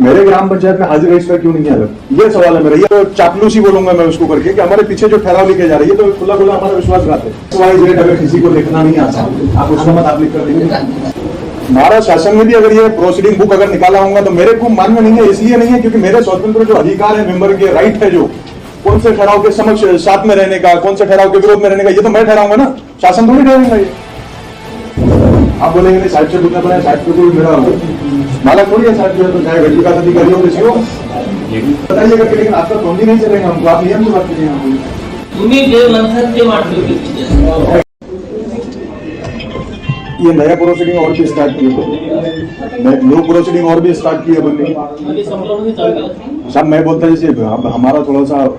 मेरे ग्राम पंचायत में हाजिर रजिस्टर क्यों नहीं है अलग, ये सवाल है मेरा। ये तो चापलूसी बोलूंगा मैं उसको करके कि हमारे पीछे जो ठहराव लिखे जा रही है तो खुला खुला हमारा विश्वासघात है। अगर किसी को लिखना नहीं आता आप उसको मत आप लिख कर देंगे। हमारा शासन में भी अगर ये प्रोसीडिंग बुक अगर निकाला होगा तो मेरे को मान्य नहीं है, इसलिए नहीं है क्योंकि मेरे स्वतंत्र जो अधिकार है मेंबर के राइट है, जो कौन से ठहराव के समक्ष साथ में रहने का, कौन से ठहराव के विरोध में रहने का, ये तो मैं ठहराऊंगा ना, शासन थोड़ी ठहराएगा। ये आप बोलेंगे नहीं साहिब से पूछना पड़ेगा, साहिब को कोई मेरा मालक थोड़ी है, साहिब जो है तो चाहे घटी का अधिकारी हो किसी हो बताइएगा, लेकिन आपका टोन ही नहीं चलेगा हमको, आप नियम से बात कीजिए हमको। ये नया प्रोसीडिंग और भी स्टार्ट किया, न्यू प्रोसीडिंग और भी स्टार्ट किया बनने। साहब मैं बोलता जैसे हमारा थोड़ा सा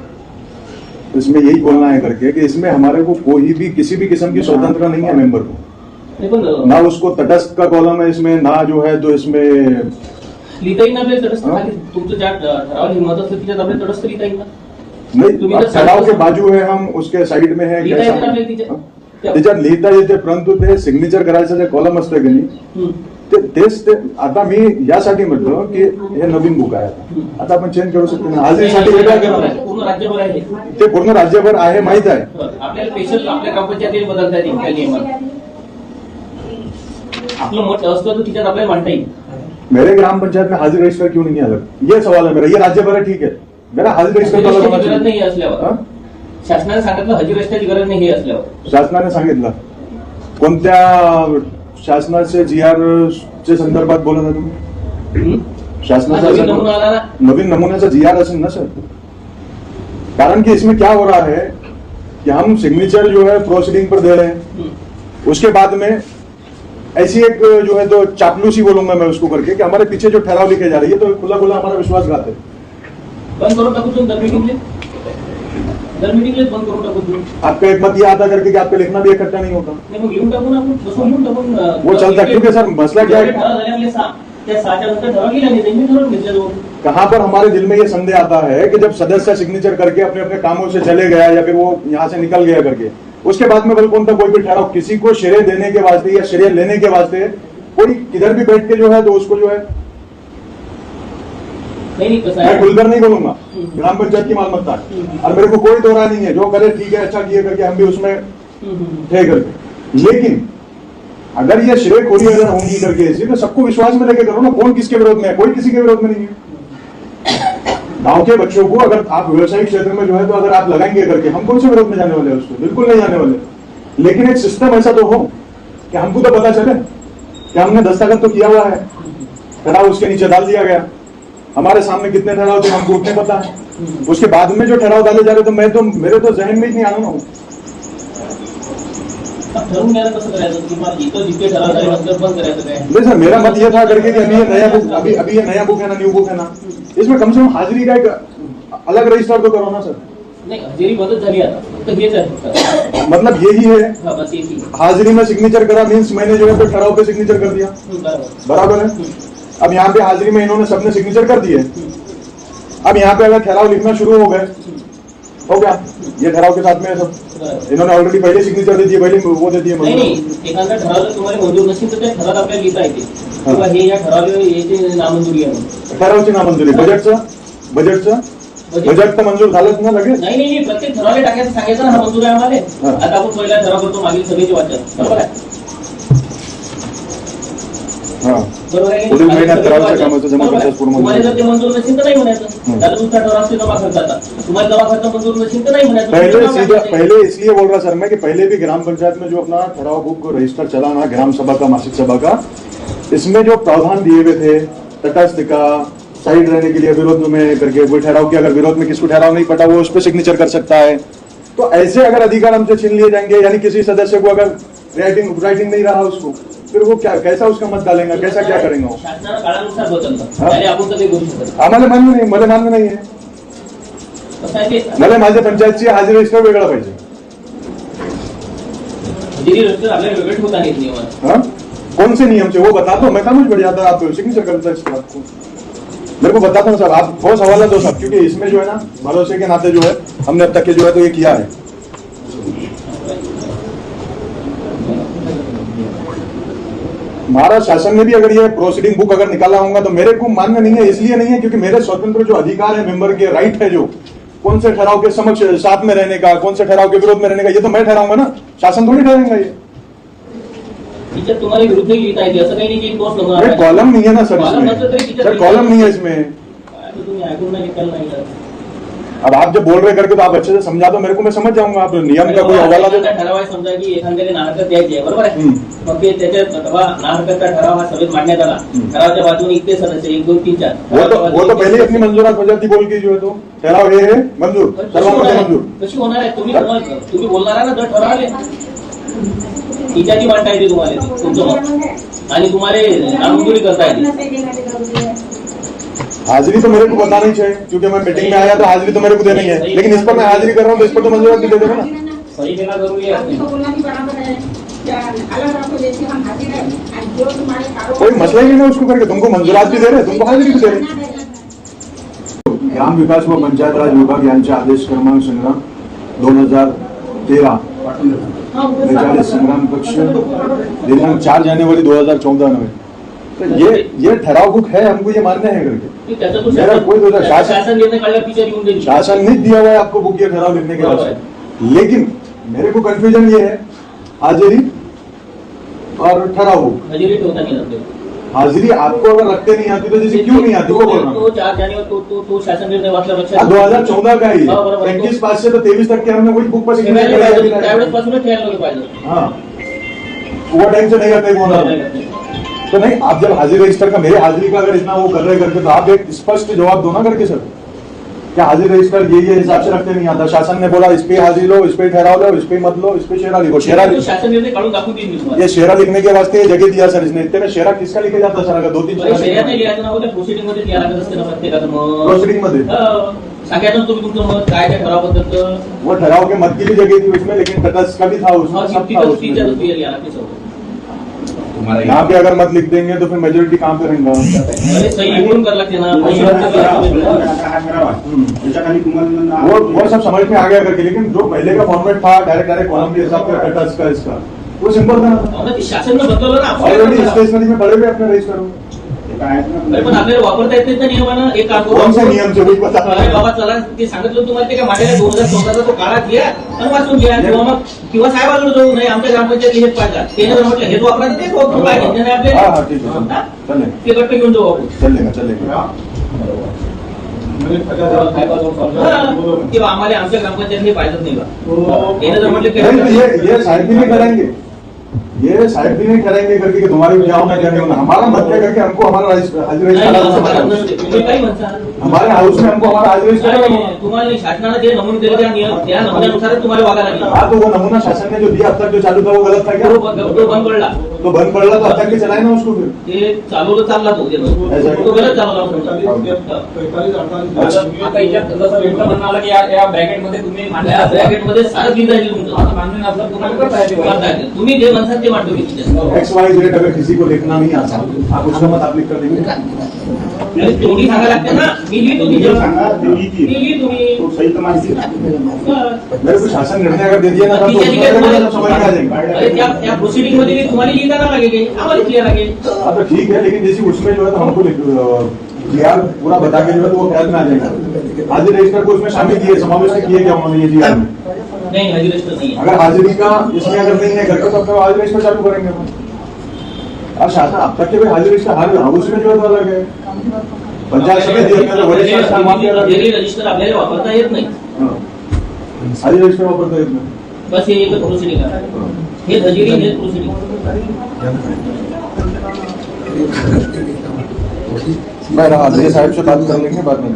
इसमें यही बोलना है करके कि इसमें हमारे को कोई भी किसी भी किस्म की स्वतंत्रता नहीं है मेंबर को, ना उसको तटस्थ का कॉलम है इसमें, ना जो है तो इसमें नहीं ठहराव के बाजू है, हम उसके साइड में है त्याच्यात लिहिता येते, परंतु ते सिग्नेचर करायचं जे कॉलम असतं की नाही तेच ते आता मी यासाठी म्हटलं की हे नवीन बुक आहे, आता आपण चेंज करू शकतो ना, हाजरीसाठी वेगळा करा, ते पूर्ण राज्यभर आहे माहित आहे आपल्याला स्पेशल आपल्या ग्रामपंचायतीत बदलता येईल त्या नियमात, आपलं मत असतं तर तिच्यात आपल्याला मांडता येईल। मेरे ग्राम पंचायत में हाजिर रजिस्टर क्यों नहीं है अलग, ये सवाल है मेरा। ये राज्य भर है ठीक है, मेरा हाजिर रजिस्टर गरज नाही असल्यावर शासनाने सांगितलं हाजीर रजिस्टरची गरज नाही हे असल्यावर शासनाने सांगितलं कोणत्या शासनाचे जीआर चे संदर्भात बोलत आहे तुम्ही? शासनाचा नवीन नमून्याचा जीआर असेल ना सर, कारण कि इसमें क्या हो रहा है कि हम सिग्नेचर जो है प्रोसीडिंग पर दे रहे हैं, उसके बाद में ऐसी एक जो है तो चापलूसी बोलूंगा मैं उसको करके कि हमारे पीछे जो ठहराव लिखे जा रही है तो खुला खुला हमारा विश्वासघात है। बंद करून टाकू तुम दर मीटिंग बंद करून टाकू। आपका एक मत ये आता करके कि आपका लिखना भी इकट्ठा नहीं होता, नहीं वो लिहून टाकू ना आपण, बसून लिहून टाकून वो चलता क्योंकि सर मसला क्या है, कहाँ पर हमारे दिल में ये संदेह आता है कि जब सदस्य सिग्नेचर करके अपने अपने कामों से चले गया या फिर वो यहाँ से निकल गया करके उसके बाद में बल्कि उनका कोई भी ठहराव किसी को श्रेय देने के वास्ते या श्रेय लेने के वास्ते कोई किधर भी बैठ के जो है तो उसको जो है मैं खुलकर नहीं बोलूंगा, ग्राम पंचायत की मालमत्ता है और मेरे को कोई दौरा नहीं है, जो करे ठीक है अच्छा किए करके हम भी उसमें थे करके, लेकिन अगर ये श्रेय खोरी अगर होंगी करके ऐसी तो सबको विश्वास में लेके करो ना, कौन किसके विरोध में है, कोई किसी के विरोध में नहीं है। गांव के बच्चों को अगर आप व्यवसायिक क्षेत्र में जो है तो अगर आप लगाएंगे करके हम कौन से विरोध में जाने वाले हैं, उसको बिल्कुल नहीं जाने वाले, लेकिन एक सिस्टम ऐसा तो हो कि हमको तो पता चले कि हमने दस्तखत तो किया हुआ है, ठहराव उसके नीचे डाल दिया गया, हमारे सामने कितने ठहराव थे हमको उतने पता है, उसके बाद में जो ठहराव डाले जा रहे तो मैं तो मेरे तो जहन में ही नहीं आना ना हूँ। नहीं सर मेरा मत ये था करके कि अभी ये नया बुक है ना, न्यू बुक है ना, इसमें कम से कम हाजिरी का एक अलग रजिस्टर तो करो ना सर। नहीं हाजिरी बदल झाली आता, मतलब यही है हाजिरी में सिग्नेचर करा मीन्स मैंने जो है तो ठहराव पे सिग्नेचर कर दिया, बराबर है। अब यहाँ पे हाजिरी में इन्होंने सबने सिग्नेचर कर दिए, अब यहाँ पे अगर ठहराव लिखना शुरू हो गए हो गया, ये ठहराव के साथ में सब इन्होंने ऑलरेडी पहले सिग्नेचर दे दिए, पहले वो दे दिए। नाही एखादा ठराव तुम्हाला मंजूर नसेल तर त्या ठरावात आपल्याला लिहिता येते किंवा हे या ठरावाला याची नामंजुरी आहे, ठरावाची नामंजुरी, बजेट तर मंजूर झालंच ना लगेच। नाही प्रत्येक ठरावाला टाकायचं सांगायचं ना, हा मंजूर आहे आम्हाला, आता आपण पहिला ठराव करतो मागील सभेची वाचन, बरोबर आहे पुढील महिन्यात ठरावाच्या कामाचं जमा खर्च पूर्ण तुम्हाला जर ते मंजूर नसेल तर नाही म्हणायचं, त्याला दुसरा ठराव असते जमा खर्चाचा, तुम्हाला जमा खर्च मंजूर नसेल तर नाही म्हणायचं। पहले इसलिए बोल रहा सर मैं कि पहले भी ग्राम पंचायत में जो अपना ठराव बुक रजिस्टर चला ना ग्राम सभा का मासिक सभा का, इसमें जो प्रावधान दिए हुए थे तटस्थ का, साइड रहने के लिए विरोध में करके कोई ठहराव के अगर विरोध में किसको ठहराव नहीं पटा वो उस पर सिग्नेचर कर सकता है, तो ऐसे अगर अधिकार हमसे छीन लिए जाएंगे, यानी किसी सदस्य को अगर राइटिंग नहीं रहा उसको, फिर वो क्या कैसा उसका मत डालेगा, कैसा क्या करेंगे वो, आम्हाला मान्य नाही, मला मान्य नाही आहे, मला माझ्या पंचायतची हाजिर रजिस्टर वेगळा पाहिजे। कौन से नियम से वो बता दो, मैं समझ बढ़ जाता, आप सिग्नेचर करता आपको मेरे को बताता हूँ सर, आप बहुत सवाल दो सब, क्योंकि इसमें जो है ना भरोसे के नाते जो है हमने अब तक के जो है तो ये किया है। हमारा शासन में भी अगर ये प्रोसीडिंग बुक अगर निकाला होगा तो मेरे को मान्य नहीं है, इसलिए नहीं है क्योंकि मेरे स्वतंत्र जो अधिकार है, मेंबर के राइट है, जो कौन से ठहराव के समक्ष साथ में रहने का, कौन से ठहराव के विरोध में रहने का, ये तो मैं ठहराऊंगा ना, शासन थोड़ी ठहरेगा ये। टीचर तुम्हारे विरुद्ध ही लिहिता येते, असं काही नाही की पोस्ट अरे कॉलम नहीं है ना सर इसमें, सर कॉलम नहीं है इसमें। तुम्ही ऐकून नाही निकाल नाही करत. अब आप जब बोल रहे करके तो आप अच्छे से समझा दो मेरे को, मैं समझ जाऊंगा। आप नियम का कोई हवाला दो। ठराव आहे, समजा की एखाद्याने नाहरकत द्यायची आहे, बरोबर आहे, मग ते त्याच्यात नाहरकतचा ठराव हा सभेत मांडण्यात आला, ठरावाच्या बाजूने इतके सदस्य 1 2 3 4 वो तो पहले अपनी मंजूरात हो जाती बोल की जो है, तो ठराव हे है मंजूर, सर्वांमध्ये मंजूर कशी होणार आहे? तुम्ही बोलणार ना, जर ठराव आले तिच्याची मांडता येते तुम्हाला, तुमचं मत, आणि तुम्हाला नामंजुरी करता येते. हाजिरी तो मेरे को बतानी चाहिए क्योंकि मैं मीटिंग में आया तो हाजिरी तो मेरे को देनी है, लेकिन इस पर मैं हाजिरी कर रहा हूँ तो इस पर तो मंजूरात भी दे देगा ना। सही देना जरूरी है, कोई मसला ही नहीं है उसको करके, तुमको मंजूरात भी दे रहे, तुमको हाजिरी भी दे रहे। ग्राम विकास व पंचायत राज विभाग यांचे आदेश क्रमांक संग्राम 2013 43 संग्राम कक्ष दिनांक 4 जानेवारी 2014 में, तो ये ठराव बुक है, हमको ये मान्य है करके। मेरा कोई दोष शासन निर्णय काढला टीचर येऊन देईल, शासन ने दिया हुआ है आपको बुक ये ठराव लिखने के वास्ते, लेकिन मेरे को कंफ्यूजन ये है हाजिरी और ठराव बुक। हाजिरी ठेवता नहीं जाते, हाजिरी आपको अगर रखते नहीं आती तो जैसे क्यों नहीं आती वो बोल रहा हूँ। तो 4 जानेवारी तो शासन निर्णय वाचल्यापेक्षा 2014 का ही 35 से तो 23 तक के हमने वही बुक पर त्यावेळेस पासूनच ठेवायला पाहिजे। हाँ वो टाइम से नहीं करते होना तो नहीं। आप जब हाजिर रजिस्टर का, मेरे हाजिरी का अगर इतना वो कर रहे करके, तो आप एक स्पष्ट जवाब दो ना करके सर, क्या हाजिर रजिस्टर ये हिसाब से रखते नहीं आता। शासन ने बोला इस पे हाजिरी लो, इस पे ठहराव लो, इस पे मत लो, इस पे शेरा लिखो। शेरा शासन निर्णय काढून दाखवून देईल, ये शेरा लिखने के वास्ते ये जगह दिया सर इसने, इतने में शेरा किसका लिखे जाता सर? अगर 2-3 शेरा नाही लिहायचं ना, उद्या प्रोसिडिंग मध्ये लिहायला लागत असते ना प्रत्येकाचं मत, प्रोसिडिंग मध्ये सांगायचं तुम्ही तुमचं मत काय त्या ठरावाबद्दल। वो ठहराव के मत की भी जगह थी उसमें, लेकिन तटस्थ का भी था उसमें, सब था उसमें। यहाँ पे अगर मत लिख देंगे तो फिर मेजोरिटी कहाँ पे रहेगा? अरे सही इकडून कर लागते ना, वो सब समझ में आ गया करके, लेकिन जो पहले का फॉर्मेट था डायरेक्ट कॉलम के हिसाब से टच का इसका वो सिंपल था ना, शासन ने बदललं ना, ऑलरेडी स्टेशनरी में पड़े हुए अपने रजिस्टर। पण आपल्याला वापरता येत नाही नियमानं, एक काम कौन से नियम से वही पता अरे बाबा चला ते सांगितलं तुम्हाला, ते काय माझ्या 2014चा तो काळात घ्या आणि वाचून घ्या, किंवा साहेबांना जाऊ नाही आमच्या ग्रामपंचायत हेच पाहिजे, ते जर म्हटलं हेच वापरा तेच वापरून काय घेतलं नाही आपल्याला, ते गट्ट घेऊन जाऊ आपण, चलेगा किंवा आम्हाला आमच्या ग्रामपंचायत हे पाहिजेच नाही का, ते जर म्हटलं ये साहेब भी नहीं करेंगे, ये साइड भी नहीं करेंगे करके कि तुम्हारे क्या होना क्या नहीं होना। हमारा मत क्या करके हमको हमारा हमारे हाउस में हमको हमारा हाजिर तुम्हाला शासनाने जे नमूने दिले त्या नमुन्यानुसार तुम्हाला वागायला लागेल। हाँ तो वो नमूना शासन ने जो दिया अब तक जो चालू था वो गलत था क्या? तो बंद पडला, तो बंद पडला तो अब तक के चलाए ना उसको, फिर ते चालवलं चालला तो गलत चालवला। आता याच्यात जसं व्यक्त म्हणाला की या ब्रॅकेट मध्ये तुम्ही मांडल्या, ब्रॅकेट मध्ये सारं दिलं आहे तुमचं मान्य नसलं तुम्हाला करता येते, तुम्ही जे म्हणतात ते मांडतो की XYZ अगर किसी को लिखना नहीं आता आप उसका मत आप लिख कर देंगे, तुम्ही सांगा लागते ना, मी लिहितो मेरे को शासन निर्णय अगर दे दिया ना तो समझ में आ जाएगा। त्या प्रोसिडिंग मध्ये तुम्हाला लिहिता ना लागेल, आम्हाला लिहा लागेल। तो ठीक है, लेकिन जैसे उसमें जो है तो हमको यार पूरा बता के जो है तो वो ख्याल में आ जाएगा। हाजिर रजिस्टर को उसमें शामिल किए, समावेश किए क्या उन्होंने ये दिया नहीं, हाजिर रजिस्टर नहीं है। अगर हाजिरी का इसमें अगर नहीं है करके तो अपने हाजिर रजिस्टर चालू करेंगे और शासन अब तक के भी हाजिर रजिस्टर हर हाउस में जो है अलग है, पंचायत समिति रजिस्टर आपल्याला वापरता येत नाही, हाजिर रजिस्टर वापरता येत नाही, बस हे एकच प्रोसिडिंग आहे, हे हजेरी हे प्रोसिडिंग। मैं हाजिर साहब से बात कर लेंगे बाद में।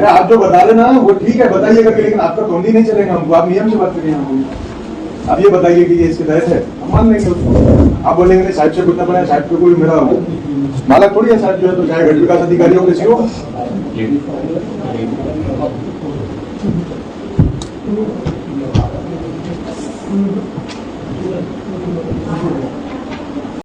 आप जो बता रहे ना वो ठीक है, बताइएगा, लेकिन आपका टोन ही नहीं चलेगा हमको, आप नियम से बात करिए हमको। आप ये बताइए कि ये इसके तहत है, हम मान लेंगे उसको। आप बोलेंगे साहब से कुछ बना, साहब पे कोई मेरा मालक थोड़ी है साहब जो है, तो चाहे घट विकास अधिकारी हो किसी हो।